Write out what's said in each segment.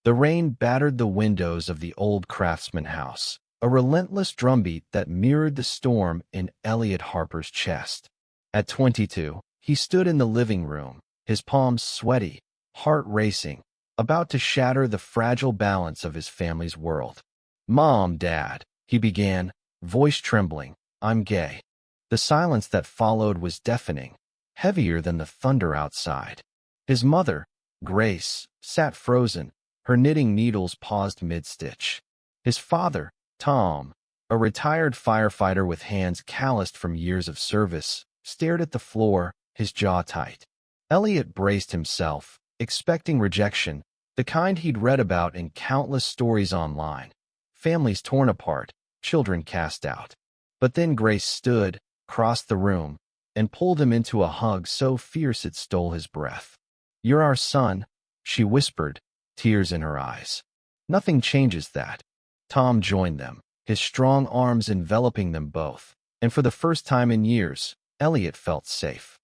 The rain battered the windows of the old craftsman house, a relentless drumbeat that mirrored the storm in Elliot Harper's chest. At 22, he stood in the living room, his palms sweaty, heart racing, about to shatter the fragile balance of his family's world. "Mom, Dad," he began, voice trembling, "I'm gay." The silence that followed was deafening, heavier than the thunder outside. His mother, Grace, sat frozen, her knitting needles paused mid-stitch. His father, Tom, a retired firefighter with hands calloused from years of service, stared at the floor, his jaw tight. Elliot braced himself, expecting rejection, the kind he'd read about in countless stories online. Families torn apart, children cast out. But then Grace stood, crossed the room, and pulled him into a hug so fierce it stole his breath. "You're our son," she whispered, tears in her eyes. "Nothing changes that." Tom joined them, his strong arms enveloping them both, and for the first time in years, Elliot felt safe.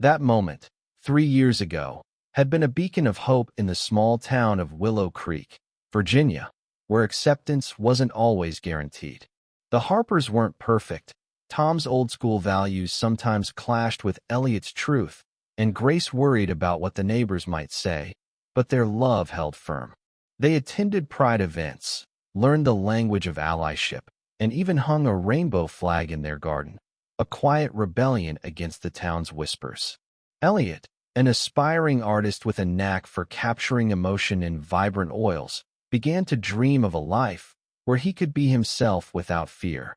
That moment, 3 years ago, had been a beacon of hope in the small town of Willow Creek, Virginia, where acceptance wasn't always guaranteed. The Harpers weren't perfect. Tom's old-school values sometimes clashed with Elliot's truth, and Grace worried about what the neighbors might say, but their love held firm. They attended pride events, learned the language of allyship, and even hung a rainbow flag in their garden, a quiet rebellion against the town's whispers. Elliot, an aspiring artist with a knack for capturing emotion in vibrant oils, began to dream of a life where he could be himself without fear.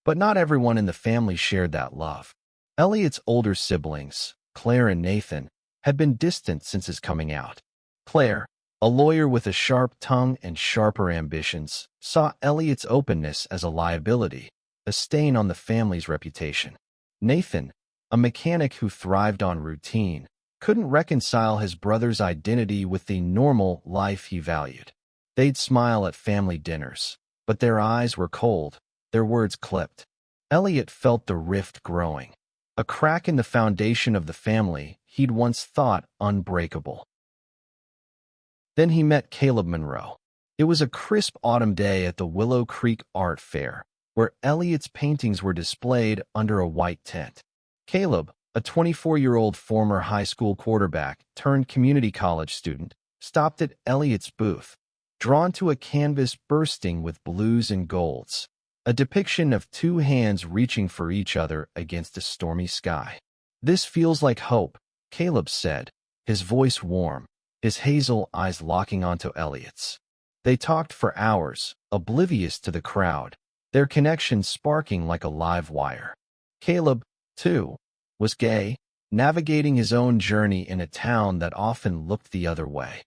But not everyone in the family shared that love. Elliot's older siblings, Claire and Nathan, had been distant since his coming out. Claire, a lawyer with a sharp tongue and sharper ambitions, saw Elliot's openness as a liability, a stain on the family's reputation. Nathan, a mechanic who thrived on routine, couldn't reconcile his brother's identity with the normal life he valued. They'd smile at family dinners, but their eyes were cold, their words clipped. Elliot felt the rift growing, a crack in the foundation of the family he'd once thought unbreakable. Then he met Caleb Monroe. It was a crisp autumn day at the Willow Creek Art Fair, where Elliot's paintings were displayed under a white tent. Caleb, a 24-year-old former high school quarterback turned community college student, stopped at Elliot's booth, drawn to a canvas bursting with blues and golds, a depiction of two hands reaching for each other against a stormy sky. "This feels like hope," Caleb said, his voice warm, his hazel eyes locking onto Elliot's. They talked for hours, oblivious to the crowd, their connection sparking like a live wire. Caleb, too, was gay, navigating his own journey in a town that often looked the other way.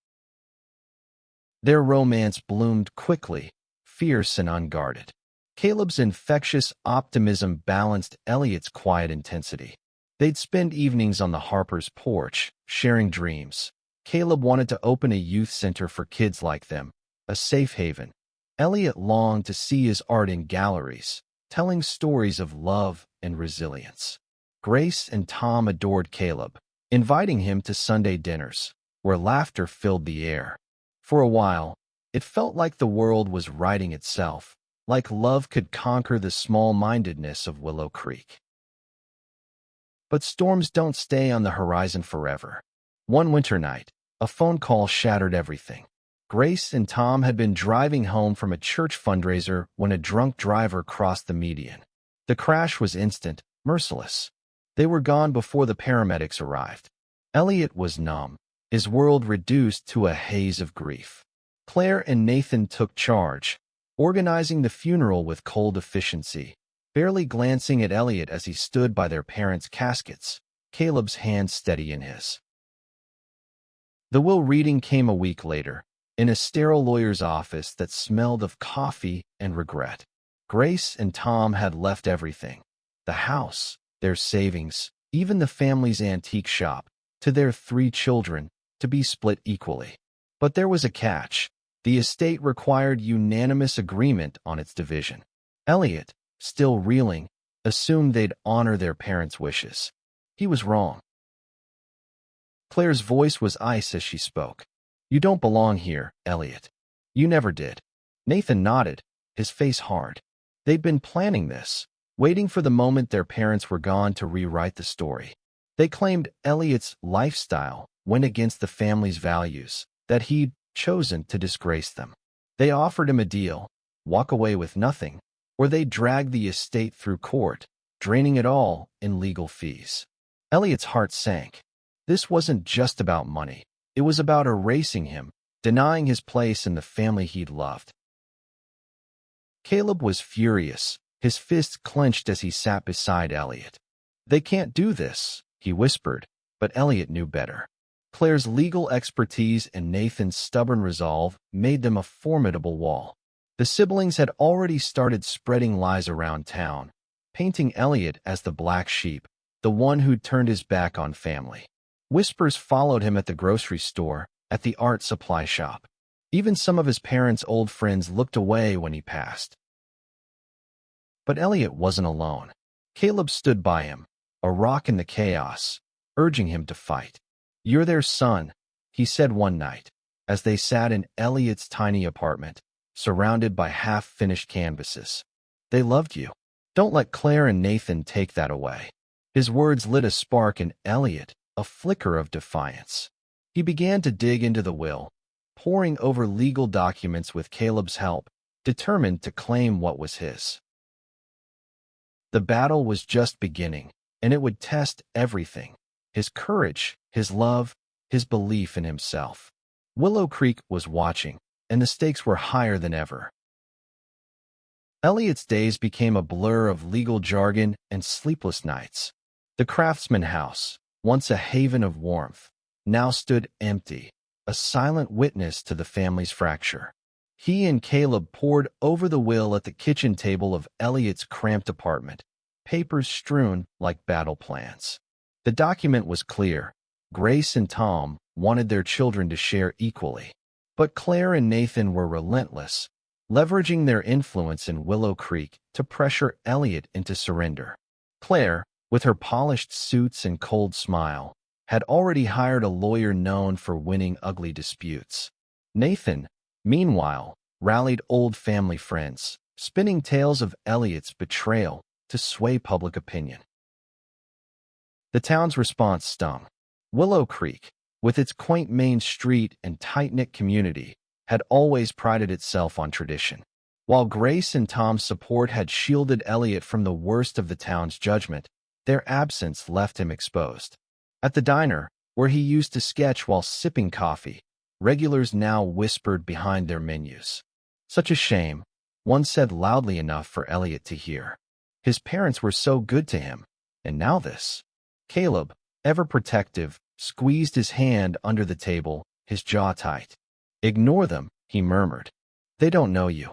Their romance bloomed quickly, fierce and unguarded. Caleb's infectious optimism balanced Elliot's quiet intensity. They'd spend evenings on the Harpers' porch, sharing dreams. Caleb wanted to open a youth center for kids like them, a safe haven. Elliot longed to see his art in galleries, telling stories of love and resilience. Grace and Tom adored Caleb, inviting him to Sunday dinners, where laughter filled the air. For a while, it felt like the world was righting itself, like love could conquer the small-mindedness of Willow Creek. But storms don't stay on the horizon forever. One winter night, a phone call shattered everything. Grace and Tom had been driving home from a church fundraiser when a drunk driver crossed the median. The crash was instant, merciless. They were gone before the paramedics arrived. Elliot was numb, his world reduced to a haze of grief. Claire and Nathan took charge, organizing the funeral with cold efficiency, barely glancing at Elliot as he stood by their parents' caskets, Caleb's hand steady in his. The will reading came a week later, in a sterile lawyer's office that smelled of coffee and regret. Grace and Tom had left everything, the house, their savings, even the family's antique shop, to their 3 children, to be split equally. But there was a catch. The estate required unanimous agreement on its division. Elliot, still reeling, assumed they'd honor their parents' wishes. He was wrong. Claire's voice was ice as she spoke. You don't belong here, Elliot. You never did. Nathan nodded, his face hard. They'd been planning this, waiting for the moment their parents were gone to rewrite the story. They claimed Elliot's lifestyle went against the family's values, that he'd chosen to disgrace them. They offered him a deal, walk away with nothing, or they'd drag the estate through court, draining it all in legal fees. Elliot's heart sank. This wasn't just about money. It was about erasing him, denying his place in the family he'd loved. Caleb was furious, his fists clenched as he sat beside Elliot. They can't do this, he whispered, but Elliot knew better. Claire's legal expertise and Nathan's stubborn resolve made them a formidable wall. The siblings had already started spreading lies around town, painting Elliot as the black sheep, the one who'd turned his back on family. Whispers followed him at the grocery store, at the art supply shop. Even some of his parents' old friends looked away when he passed. But Elliot wasn't alone. Caleb stood by him, a rock in the chaos, urging him to fight. You're their son, he said one night, as they sat in Elliot's tiny apartment, surrounded by half-finished canvases. They loved you. Don't let Claire and Nathan take that away. His words lit a spark in Elliot, a flicker of defiance. He began to dig into the will, poring over legal documents with Caleb's help, determined to claim what was his. The battle was just beginning, and it would test everything: his courage, his love, his belief in himself. Willow Creek was watching, and the stakes were higher than ever. Elliot's days became a blur of legal jargon and sleepless nights. The Craftsman house, once a haven of warmth, now stood empty, a silent witness to the family's fracture. He and Caleb pored over the will at the kitchen table of Elliot's cramped apartment, papers strewn like battle plans. The document was clear. Grace and Tom wanted their children to share equally. But Claire and Nathan were relentless, leveraging their influence in Willow Creek to pressure Elliot into surrender. Claire, with her polished suits and cold smile, had already hired a lawyer known for winning ugly disputes. Nathan, meanwhile, rallied old family friends, spinning tales of Elliot's betrayal to sway public opinion. The town's response stung. Willow Creek, with its quaint main street and tight-knit community, had always prided itself on tradition. While Grace and Tom's support had shielded Elliot from the worst of the town's judgment, their absence left him exposed. At the diner, where he used to sketch while sipping coffee, regulars now whispered behind their menus. Such a shame, one said loudly enough for Elliot to hear. His parents were so good to him, and now this. Caleb, ever protective, squeezed his hand under the table, his jaw tight. Ignore them, he murmured. They don't know you.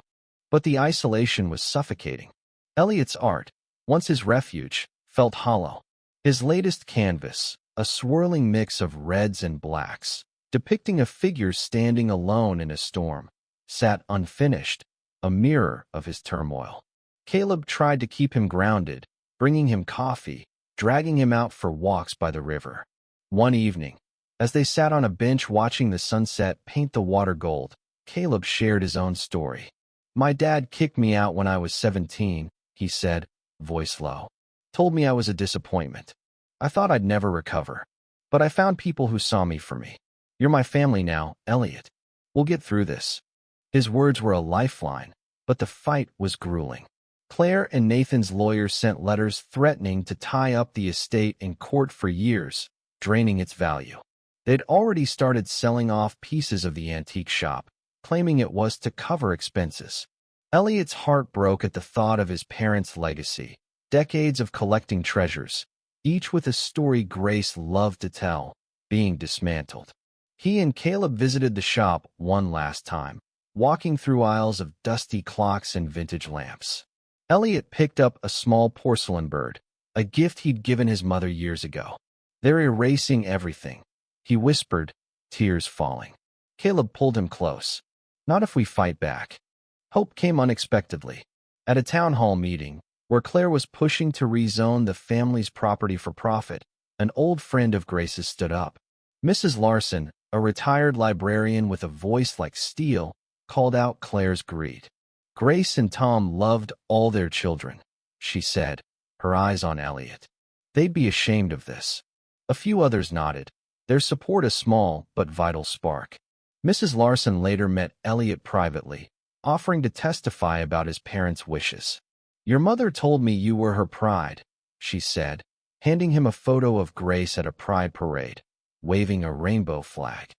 But the isolation was suffocating. Elliot's art, once his refuge, felt hollow. His latest canvas, a swirling mix of reds and blacks, depicting a figure standing alone in a storm, sat unfinished, a mirror of his turmoil. Caleb tried to keep him grounded, bringing him coffee, dragging him out for walks by the river. One evening, as they sat on a bench watching the sunset paint the water gold, Caleb shared his own story. My dad kicked me out when I was 17, he said, voice low. Told me I was a disappointment. I thought I'd never recover. But I found people who saw me for me. You're my family now, Elliot. We'll get through this. His words were a lifeline, but the fight was grueling. Claire and Nathan's lawyers sent letters threatening to tie up the estate in court for years, draining its value. They'd already started selling off pieces of the antique shop, claiming it was to cover expenses. Elliot's heart broke at the thought of his parents' legacy, decades of collecting treasures, each with a story Grace loved to tell, being dismantled. He and Caleb visited the shop one last time, walking through aisles of dusty clocks and vintage lamps. Elliot picked up a small porcelain bird, a gift he'd given his mother years ago. They're erasing everything, he whispered, tears falling. Caleb pulled him close. Not if we fight back. Hope came unexpectedly. At a town hall meeting, where Claire was pushing to rezone the family's property for profit, an old friend of Grace's stood up. Mrs. Larson, a retired librarian with a voice like steel, called out Claire's greed. Grace and Tom loved all their children, she said, her eyes on Elliot. They'd be ashamed of this. A few others nodded, their support a small but vital spark. Mrs. Larson later met Elliot privately, offering to testify about his parents' wishes. Your mother told me you were her pride, she said, handing him a photo of Grace at a pride parade, waving a rainbow flag.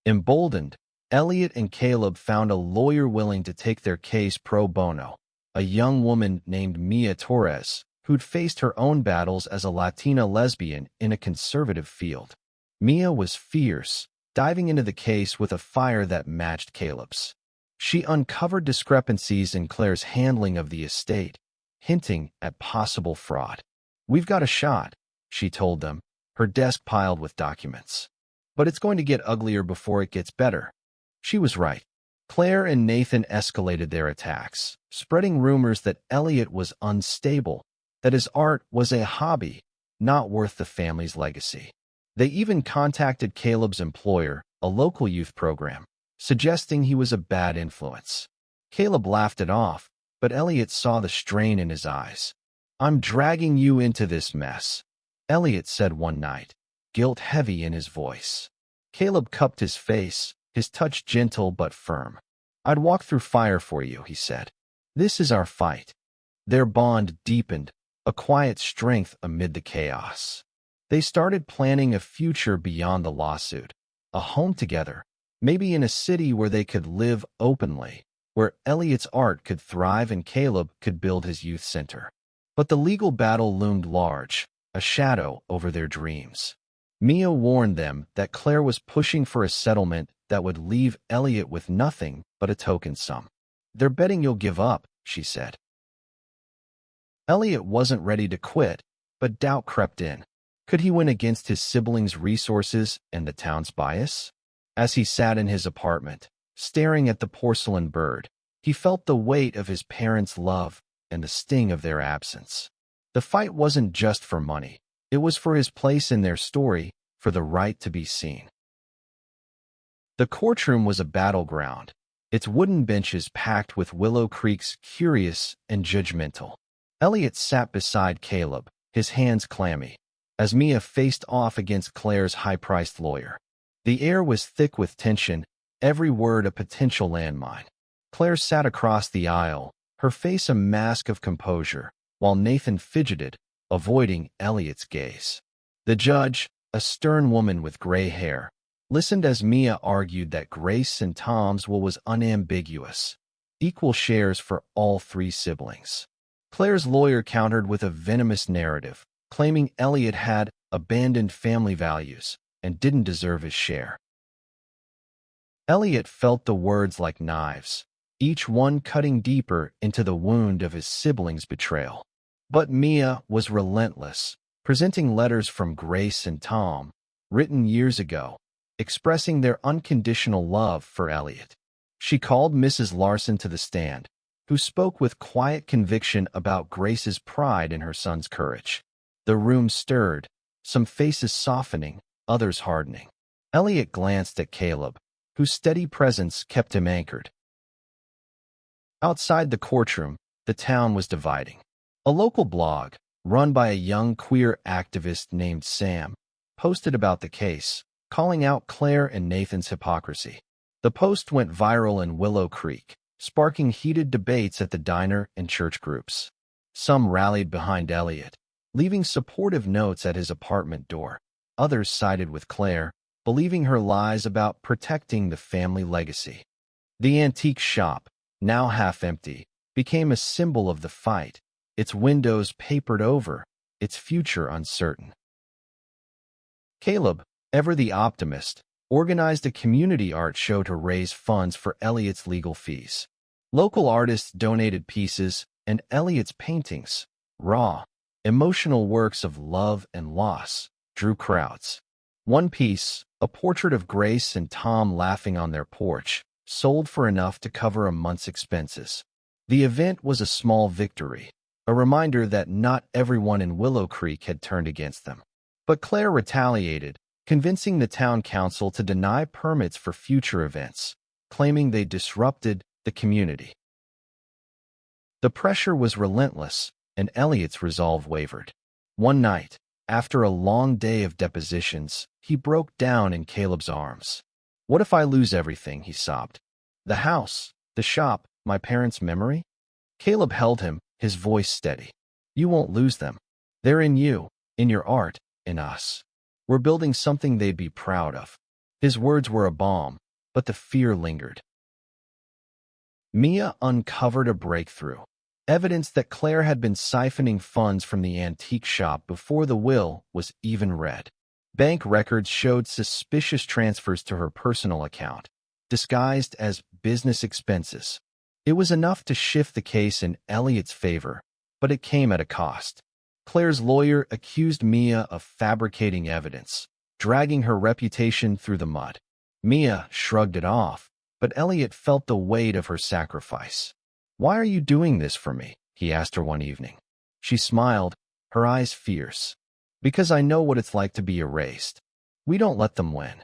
Emboldened, Elliot and Caleb found a lawyer willing to take their case pro bono, a young woman named Mia Torres, who'd faced her own battles as a Latina lesbian in a conservative field. Mia was fierce, diving into the case with a fire that matched Caleb's. She uncovered discrepancies in Claire's handling of the estate, hinting at possible fraud. We've got a shot, she told them, her desk piled with documents. But it's going to get uglier before it gets better. She was right. Claire and Nathan escalated their attacks, spreading rumors that Elliot was unstable, that his art was a hobby, not worth the family's legacy. They even contacted Caleb's employer, a local youth program, suggesting he was a bad influence. Caleb laughed it off, but Elliot saw the strain in his eyes. I'm dragging you into this mess, Elliot said one night, guilt heavy in his voice. Caleb cupped his face, his touch gentle but firm. I'd walk through fire for you, he said. This is our fight. Their bond deepened, a quiet strength amid the chaos. They started planning a future beyond the lawsuit, a home together, maybe in a city where they could live openly, where Elliot's art could thrive and Caleb could build his youth center. But the legal battle loomed large, a shadow over their dreams. Mia warned them that Claire was pushing for a settlement that would leave Elliot with nothing but a token sum. They're betting you'll give up, she said. Elliot wasn't ready to quit, but doubt crept in. Could he win against his siblings' resources and the town's bias? As he sat in his apartment, staring at the porcelain bird, he felt the weight of his parents' love and the sting of their absence. The fight wasn't just for money. It was for his place in their story, for the right to be seen. The courtroom was a battleground, its wooden benches packed with Willow Creek's curious and judgmental. Elliot sat beside Caleb, his hands clammy, as Mia faced off against Claire's high-priced lawyer. The air was thick with tension, every word a potential landmine. Claire sat across the aisle, her face a mask of composure, while Nathan fidgeted, avoiding Elliot's gaze. The judge, a stern woman with gray hair, listened as Mia argued that Grace and Tom's will was unambiguous, equal shares for all three siblings. Claire's lawyer countered with a venomous narrative, claiming Elliot had abandoned family values and didn't deserve his share. Elliot felt the words like knives, each one cutting deeper into the wound of his siblings' betrayal. But Mia was relentless, presenting letters from Grace and Tom, written years ago, expressing their unconditional love for Elliot. She called Mrs. Larson to the stand, who spoke with quiet conviction about Grace's pride in her son's courage. The room stirred, some faces softening, others hardening. Elliot glanced at Caleb, whose steady presence kept him anchored. Outside the courtroom, the town was dividing. A local blog, run by a young queer activist named Sam, posted about the case, calling out Claire and Nathan's hypocrisy. The post went viral in Willow Creek, sparking heated debates at the diner and church groups. Some rallied behind Elliot, leaving supportive notes at his apartment door. Others sided with Claire, believing her lies about protecting the family legacy. The antique shop, now half empty, became a symbol of the fight, its windows papered over, its future uncertain. Caleb, ever the optimist, organized a community art show to raise funds for Elliot's legal fees. Local artists donated pieces, and Elliot's paintings, raw, emotional works of love and loss, drew crowds. One piece, a portrait of Grace and Tom laughing on their porch, sold for enough to cover a month's expenses. The event was a small victory, a reminder that not everyone in Willow Creek had turned against them. But Claire retaliated, convincing the town council to deny permits for future events, claiming they disrupted the community. The pressure was relentless, and Elliot's resolve wavered. One night, after a long day of depositions, he broke down in Caleb's arms. "What if I lose everything?" he sobbed. "The house, the shop, my parents' memory?" Caleb held him, his voice steady. "You won't lose them. They're in you, in your art, in us. We're building something they'd be proud of." His words were a balm, but the fear lingered. Mia uncovered a breakthrough. Evidence that Claire had been siphoning funds from the antique shop before the will was even read. Bank records showed suspicious transfers to her personal account, disguised as business expenses. It was enough to shift the case in Elliot's favor, but it came at a cost. Claire's lawyer accused Mia of fabricating evidence, dragging her reputation through the mud. Mia shrugged it off, but Elliot felt the weight of her sacrifice. "Why are you doing this for me?" he asked her one evening. She smiled, her eyes fierce. "Because I know what it's like to be erased. We don't let them win."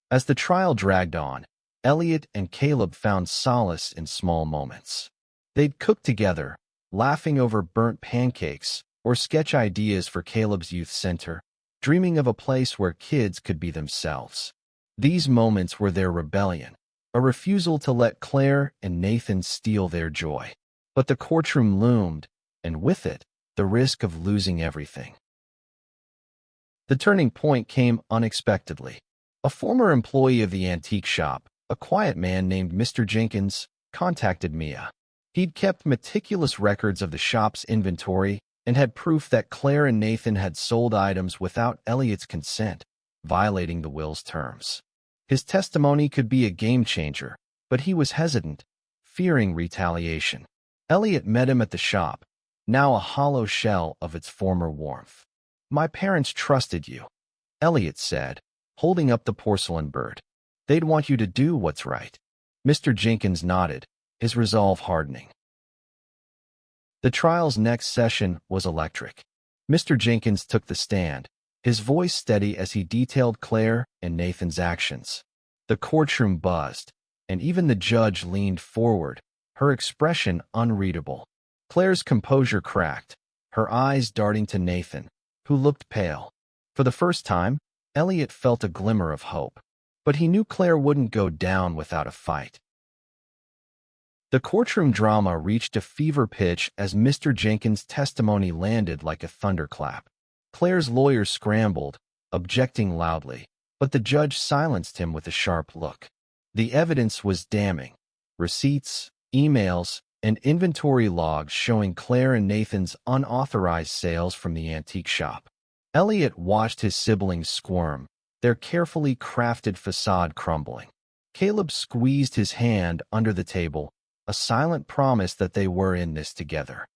As the trial dragged on, Elliot and Caleb found solace in small moments. They'd cook together, laughing over burnt pancakes or sketch ideas for Caleb's youth center, dreaming of a place where kids could be themselves. These moments were their rebellion, a refusal to let Claire and Nathan steal their joy. But the courtroom loomed, and with it, the risk of losing everything. The turning point came unexpectedly. A former employee of the antique shop, a quiet man named Mr. Jenkins, contacted Mia. He'd kept meticulous records of the shop's inventory and had proof that Claire and Nathan had sold items without Elliot's consent, violating the will's terms. His testimony could be a game changer, but he was hesitant, fearing retaliation. Elliot met him at the shop, now a hollow shell of its former warmth. "My parents trusted you," Elliot said, holding up the porcelain bird. "They'd want you to do what's right." Mr. Jenkins nodded, his resolve hardening. The trial's next session was electric. Mr. Jenkins took the stand, his voice steady as he detailed Claire and Nathan's actions. The courtroom buzzed, and even the judge leaned forward, her expression unreadable. Claire's composure cracked, her eyes darting to Nathan, who looked pale. For the first time, Elliot felt a glimmer of hope, but he knew Claire wouldn't go down without a fight. The courtroom drama reached a fever pitch as Mr. Jenkins' testimony landed like a thunderclap. Claire's lawyer scrambled, objecting loudly, but the judge silenced him with a sharp look. The evidence was damning. Receipts, emails, and inventory logs showing Claire and Nathan's unauthorized sales from the antique shop. Elliot watched his siblings squirm, their carefully crafted facade crumbling. Caleb squeezed his hand under the table, a silent promise that they were in this together.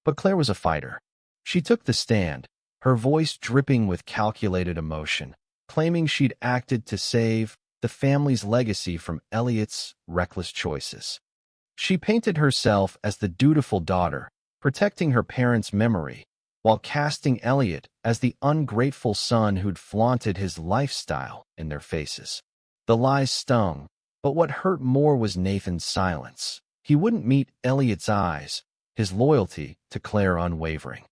But Claire was a fighter. She took the stand, her voice dripping with calculated emotion, claiming she'd acted to save the family's legacy from Elliot's reckless choices. She painted herself as the dutiful daughter, protecting her parents' memory, while casting Elliot as the ungrateful son who'd flaunted his lifestyle in their faces. The lies stung, but what hurt more was Nathan's silence. He wouldn't meet Elliot's eyes, his loyalty to Claire unwavering.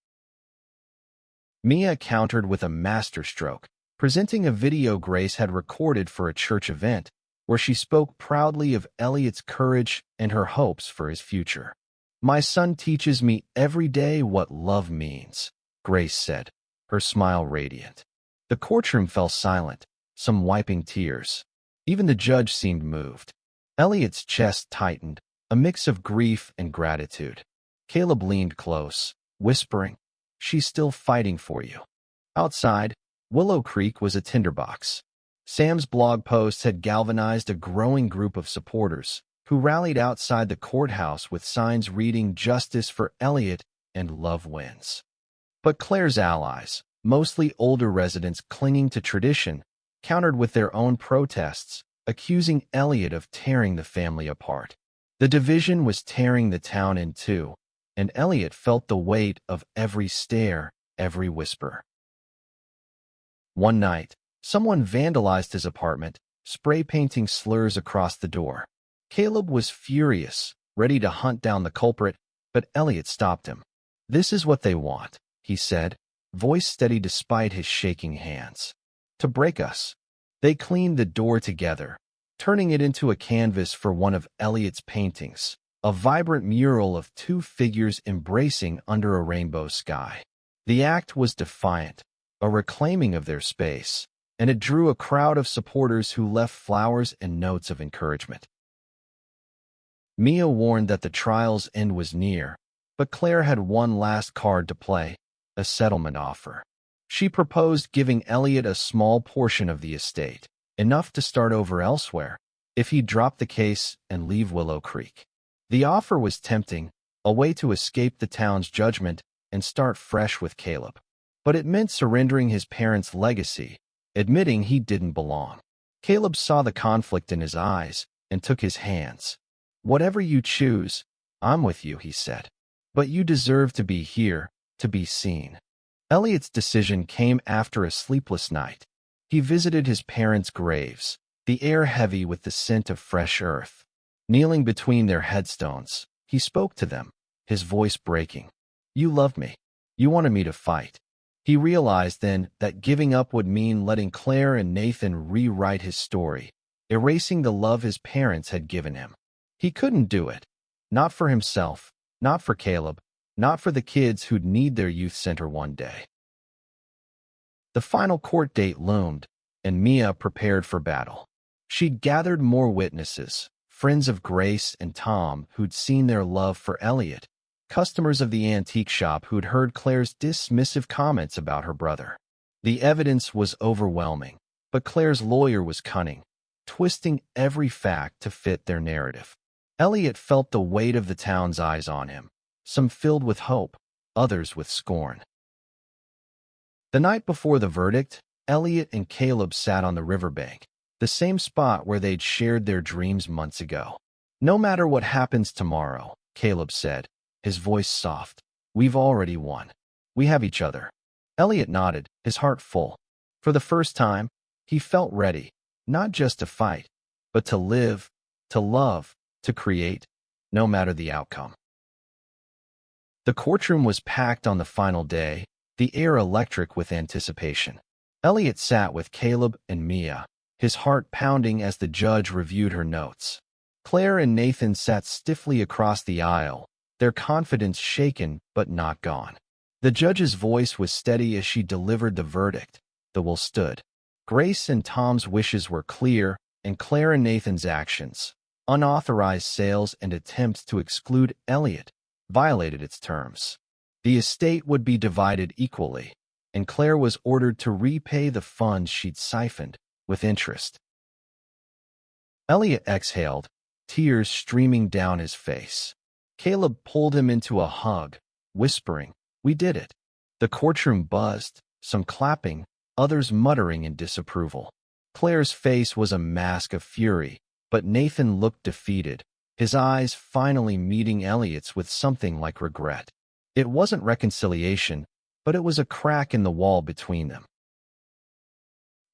Mia countered with a masterstroke, presenting a video Grace had recorded for a church event, where she spoke proudly of Elliot's courage and her hopes for his future. "My son teaches me every day what love means," Grace said, her smile radiant. The courtroom fell silent, some wiping tears. Even the judge seemed moved. Elliot's chest tightened, a mix of grief and gratitude. Caleb leaned close, whispering, "She's still fighting for you." Outside, Willow Creek was a tinderbox. Sam's blog posts had galvanized a growing group of supporters, who rallied outside the courthouse with signs reading "Justice for Elliot" and "Love Wins." But Claire's allies, mostly older residents clinging to tradition, countered with their own protests, accusing Elliot of tearing the family apart. The division was tearing the town in two, and Elliot felt the weight of every stare, every whisper. One night, someone vandalized his apartment, spray painting slurs across the door. Caleb was furious, ready to hunt down the culprit, but Elliot stopped him. "This is what they want," he said, voice steady despite his shaking hands. "To break us." They cleaned the door together, turning it into a canvas for one of Elliot's paintings, a vibrant mural of two figures embracing under a rainbow sky. The act was defiant, a reclaiming of their space, and it drew a crowd of supporters who left flowers and notes of encouragement. Mia warned that the trial's end was near, but Claire had one last card to play, a settlement offer. She proposed giving Elliot a small portion of the estate, enough to start over elsewhere, if he dropped the case and leave Willow Creek. The offer was tempting, a way to escape the town's judgment and start fresh with Caleb. But it meant surrendering his parents' legacy, admitting he didn't belong. Caleb saw the conflict in his eyes and took his hands. "Whatever you choose, I'm with you," he said. "But you deserve to be here, to be seen." Elliot's decision came after a sleepless night. He visited his parents' graves, the air heavy with the scent of fresh earth. Kneeling between their headstones, he spoke to them, his voice breaking. "You loved me. You wanted me to fight." He realized then that giving up would mean letting Claire and Nathan rewrite his story, erasing the love his parents had given him. He couldn't do it. Not for himself, not for Caleb, not for the kids who'd need their youth center one day. The final court date loomed, and Mia prepared for battle. She'd gathered more witnesses, friends of Grace and Tom who'd seen their love for Elliot, customers of the antique shop who'd heard Claire's dismissive comments about her brother. The evidence was overwhelming, but Claire's lawyer was cunning, twisting every fact to fit their narrative. Elliot felt the weight of the town's eyes on him, some filled with hope, others with scorn. The night before the verdict, Elliot and Caleb sat on the riverbank, the same spot where they'd shared their dreams months ago. "No matter what happens tomorrow," Caleb said, his voice soft, "we've already won. We have each other." Elliot nodded, his heart full. For the first time, he felt ready, not just to fight, but to live, to love, to create, no matter the outcome. The courtroom was packed on the final day, the air electric with anticipation. Elliot sat with Caleb and Mia, his heart pounding as the judge reviewed her notes. Claire and Nathan sat stiffly across the aisle, their confidence shaken but not gone. The judge's voice was steady as she delivered the verdict. The will stood. Grace and Tom's wishes were clear, and Claire and Nathan's actions, unauthorized sales and attempts to exclude Elliot, violated its terms. The estate would be divided equally, and Claire was ordered to repay the funds she'd siphoned, with interest. Elliot exhaled, tears streaming down his face. Caleb pulled him into a hug, whispering, "We did it." The courtroom buzzed, some clapping, others muttering in disapproval. Claire's face was a mask of fury, but Nathan looked defeated, his eyes finally meeting Elliot's with something like regret. It wasn't reconciliation, but it was a crack in the wall between them.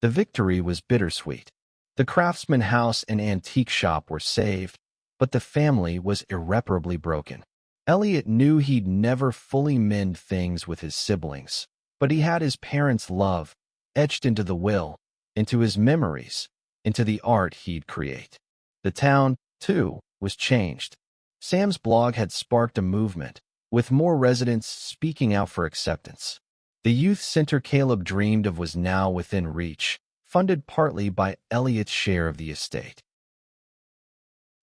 The victory was bittersweet. The craftsman house and antique shop were saved, but the family was irreparably broken. Elliot knew he'd never fully mend things with his siblings, but he had his parents' love etched into the will, into his memories, into the art he'd create. The town, too, was changed. Sam's blog had sparked a movement, with more residents speaking out for acceptance. The youth center Caleb dreamed of was now within reach, funded partly by Elliot's share of the estate.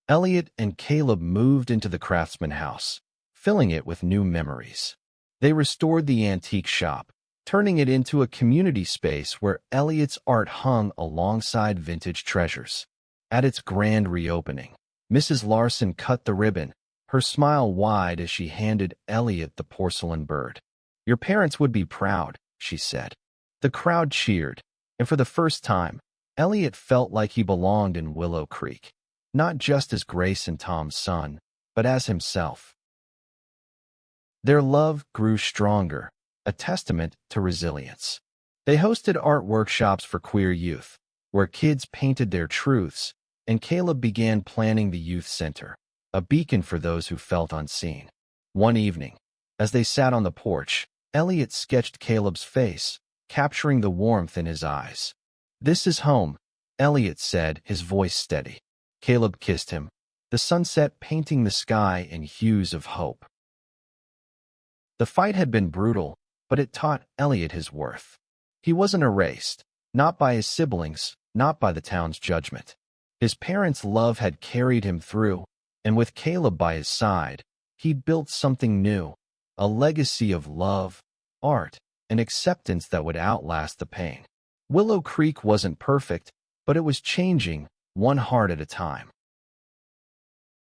Elliot and Caleb moved into the craftsman house, filling it with new memories. They restored the antique shop, turning it into a community space where Elliot's art hung alongside vintage treasures. At its grand reopening, Mrs. Larson cut the ribbon, her smile wide as she handed Elliot the porcelain bird. "Your parents would be proud," she said. The crowd cheered, and for the first time, Elliot felt like he belonged in Willow Creek, not just as Grace and Tom's son, but as himself. Their love grew stronger, a testament to resilience. They hosted art workshops for queer youth, where kids painted their truths, and Caleb began planning the youth center, a beacon for those who felt unseen. One evening, as they sat on the porch, Elliot sketched Caleb's face, capturing the warmth in his eyes. "This is home," Elliot said, his voice steady. Caleb kissed him, the sunset painting the sky in hues of hope. The fight had been brutal, but it taught Elliot his worth. He wasn't erased, not by his siblings, not by the town's judgment. His parents' love had carried him through, and with Caleb by his side, he built something new, a legacy of love, art, and acceptance that would outlast the pain. Willow Creek wasn't perfect, but it was changing, one heart at a time.